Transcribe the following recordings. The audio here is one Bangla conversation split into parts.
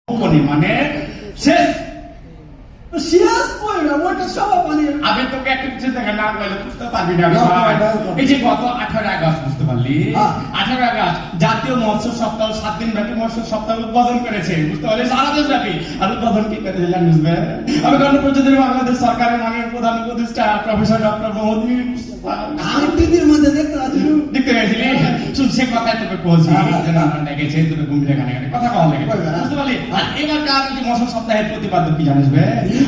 মানে শেষ শেষ পড়বে ওটা সব মানে আমি তোকে একটা কিছু দেখা না বলে বুঝতে পারবি না ভাই। এই যে গত 18 আগস্ট বুঝতে পারলি 18 আগস্ট জাতীয় মৎস্য সপ্তাহ 7 দিন ব্যাপী মৎস্য সপ্তাহ উদ্বোধন করেছে বুঝতে পারলি সারা দেশ ব্যাপী। আর উদ্বোধন কি করে দিলেন বুঝবে? আমি গণপ্রজাতন্ত্রী বাংলাদেশ সরকারের মাননীয় প্রধান উপদেষ্টা প্রফেসর ডক্টর মোহাম্মদ ইউনূস আমি টিভির মধ্যে দেখতে পাচ্ছি দেখতে গেছিলি শুন সে কথাই তোকে বলছি যে না না ডেকেছে তোকে ঘুমিয়ে গানে গানে কথা কওয়া লাগে বুঝতে পারলি। আর এবার কার যে মৎস্য সপ্তাহের প্রতিপাদ্য কি জানিস বে?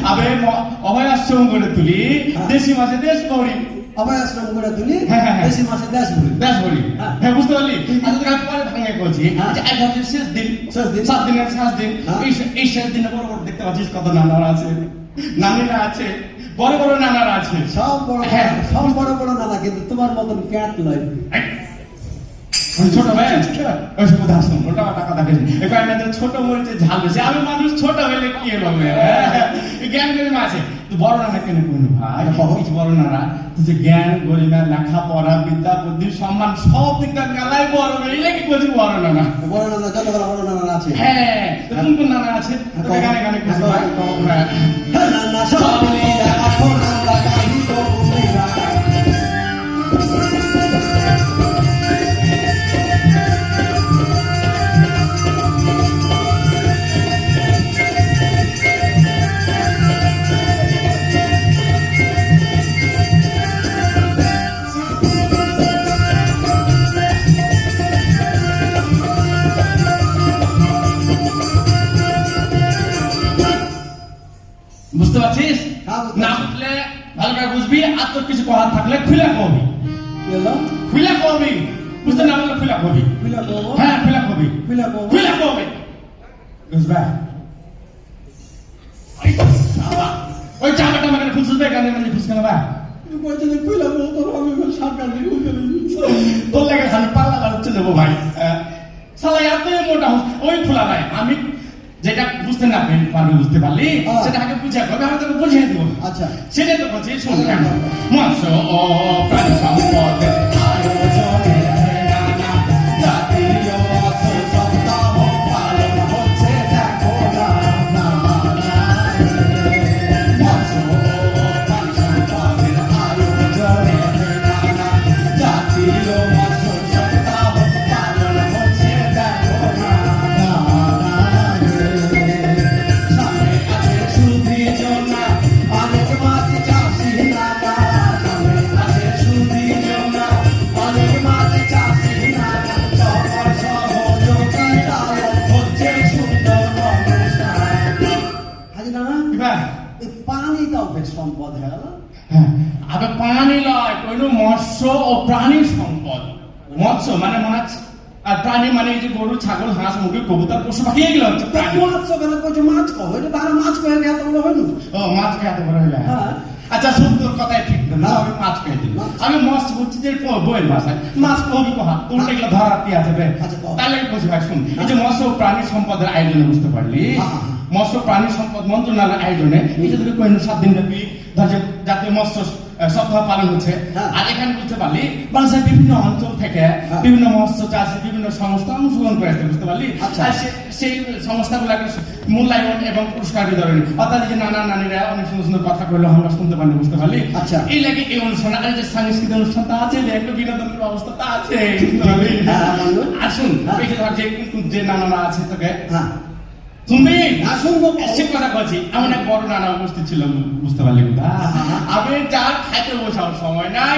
আবে অভয় আশ্রম করে তুলি দেশি মাসে দেশ গৌরী অভয় আশ্রম করে তুলি দেশি মাসে দেশ ভরি দেশ গৌরী হ্যাঁ বুঝতে পারলি। আর তোকে পরে ভাঙে বলছি যে এক হচ্ছে শেষ দিন 7 দিনের শেষ দিন এই শেষ দিনে বড় বড় দেখতে পাচ্ছিস কত নানারা আছে নানিরা আছে বড় বড় নানারা আছে সব বড় সব বড় বড় নানা কিন্তু তোমার মতন ক্যাট নয় ছোট ভাই ওই সব দাসন ওটা টাকা দেখেছি এখানে ছোট মরিচে ঝাল বেশি আমি মানুষ ছোট হলে কি হবে জ্ঞান গরিমা আছে তো বড় নানা কেন কোন ভাই কিছু বড় নানা যে জ্ঞান গরিমা লেখাপড়া বিদ্যা বুদ্ধি সম্মান সব দিক থেকে গালাই বড় এলে কি করছি বড় নানা যত বড় নানা আছে হ্যাঁ কোন কোন নানা আছে গানে গানে কিছু ভাই নানা সব মিলে এখন আমরা গাইব বুঝিরা বুঝতে পারছিস না বুঝলে ভালো করে বুঝবি আর তোর কিছু করার থাকলে খুলে কবি খুলে কবি বুঝতে না বললে খুলে কবি হ্যাঁ খুলে কবি খুলে কবি বুঝবা ওই চাপাটা মানে খুঁজবে কেন মানে খুঁজবে না তোর লাগে খালি পাল্লা হচ্ছে দেবো ভাই সালা এত মোটা ওই খোলা নাই আমি যেটা বুঝতে না পারবি বুঝতে পারলি সেটা আগে বুঝে করবে আমি তোকে বুঝিয়ে দেবো আচ্ছা সেটাই তো বলছি শোন মৎস্য ও প্রাণী সম্পদ আয়োজনে নানা জাতীয় মৎস্য সপ্তাহ পালন হচ্ছে দেখো না মৎস্য ও প্রাণী সম্পদের আয়োজনে নানা জাতীয় মৎস্য সপ্তাহ পালন হচ্ছে দেখো না সম্পদ হ্যাঁ আবার পানি লয় কোন মৎস্য ও প্রাণী সম্পদ মৎস্য মানে মাছ আর প্রাণী মানে এই যে গরু ছাগল হাঁস মুরগি কবুতর পশু পাখি এগুলো হচ্ছে প্রাণী মৎস্য কেন কইছো মাছ কও এটা তারা মাছ কই এত বড় হইলো ও মাছ কে এত বড় হইলো হ্যাঁ আচ্ছা সুন্দর কথাই ঠিক না আমি মাছ কে দিই আমি মৎস্য বুঝছি যে বইয়ের ভাষায় মাছ কবি কহা তোমরা এগুলো ধরার কি আছে বে তাহলে বুঝি ভাই শুন এই যে মৎস্য ও প্রাণী সম্পদের আয়োজনে বুঝতে পারলি মৎস্য প্রাণী সম্পদ মন্ত্রণালয়ের আয়োজনে এই যে তুমি কইনো 7 দিন ব্যাপী জাতীয় মৎস্য সপ্তাহ পালন হচ্ছে আর এখানে বুঝতে পারলি বাংলাদেশের বিভিন্ন অঞ্চল থেকে বিভিন্ন মৎস্য চাষী বিভিন্ন সংস্থা অংশগ্রহণ করেছে বুঝতে পারলি আর সেই সংস্থাগুলোকে মূল্যায়ন এবং পুরস্কার বিতরণ অর্থাৎ যে নানা নানিরা অনেক সুন্দর সুন্দর কথা বললো আমরা শুনতে পারি বুঝতে পারলি আচ্ছা এই লাগে এই অনুষ্ঠান আর যে সাংস্কৃতিক অনুষ্ঠানটা আছে একটা বিনোদনের ব্যবস্থাটা আছে আর শুন এই যে ধর যে নানারা আছে তোকে তুমি সে কথা বলছি এমন এক বড় নানা উপস্থিত ছিল বুঝতে পারলি আমি যার খাইতে বসার সময় নাই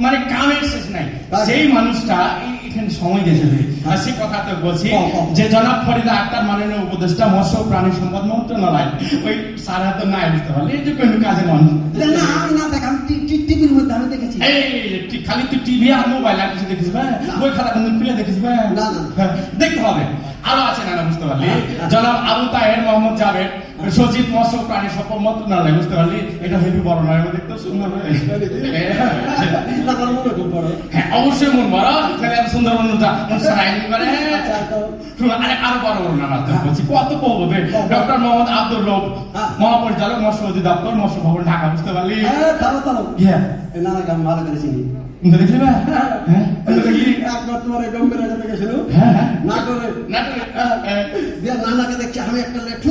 মানে কামের শেষ নাই সেই মানুষটা এখানে সময় দিয়েছে আর সে কথা তো বলছি যে জনাব ফরিদা আক্তার মাননীয় উপদেষ্টা মৎস্য প্রাণী সম্পদ মন্ত্রণালয় ওই সারা তো নাই বুঝতে পারলি এই যে কোনো কাজে মানুষ আমি না দেখ আমি টিভির মধ্যে আমি দেখেছি এই খালি তুই টিভি আর মোবাইল আর কিছু দেখিস বই খাতা কোন খুলে দেখিস না দেখতে হবে আরো আছে নানা বুঝতে পারলি জনাব আবু তাহের মোহাম্মদ জাভেদ সচিব মৎস্য প্রাণী সম্পদ মন্ত্রণালয় বুঝতে পারলি এটা হেভি বড় নয় দেখতে সুন্দর হ্যাঁ অবশ্যই মন বড় তাহলে এত সুন্দর অনুষ্ঠান আয়োজন করে আরে আরো বড় বড় নানা বলছি কত বলবে ডক্টর মোহাম্মদ আব্দুল রব মহাপরিচালক মৎস্য অধিদপ্তর মৎস্য ভবন ঢাকা বুঝতে পারলি নানাকে আমি ভালো করে চিনি কোনটা দেখলি বা? হ্যাঁ কোনটা দেখলি? একবার তোমার এই গম্ভীর গেছিল হ্যাঁ হ্যাঁ না করে না করে দিয়ে নানাকে দেখছি আমি একটা লেঠু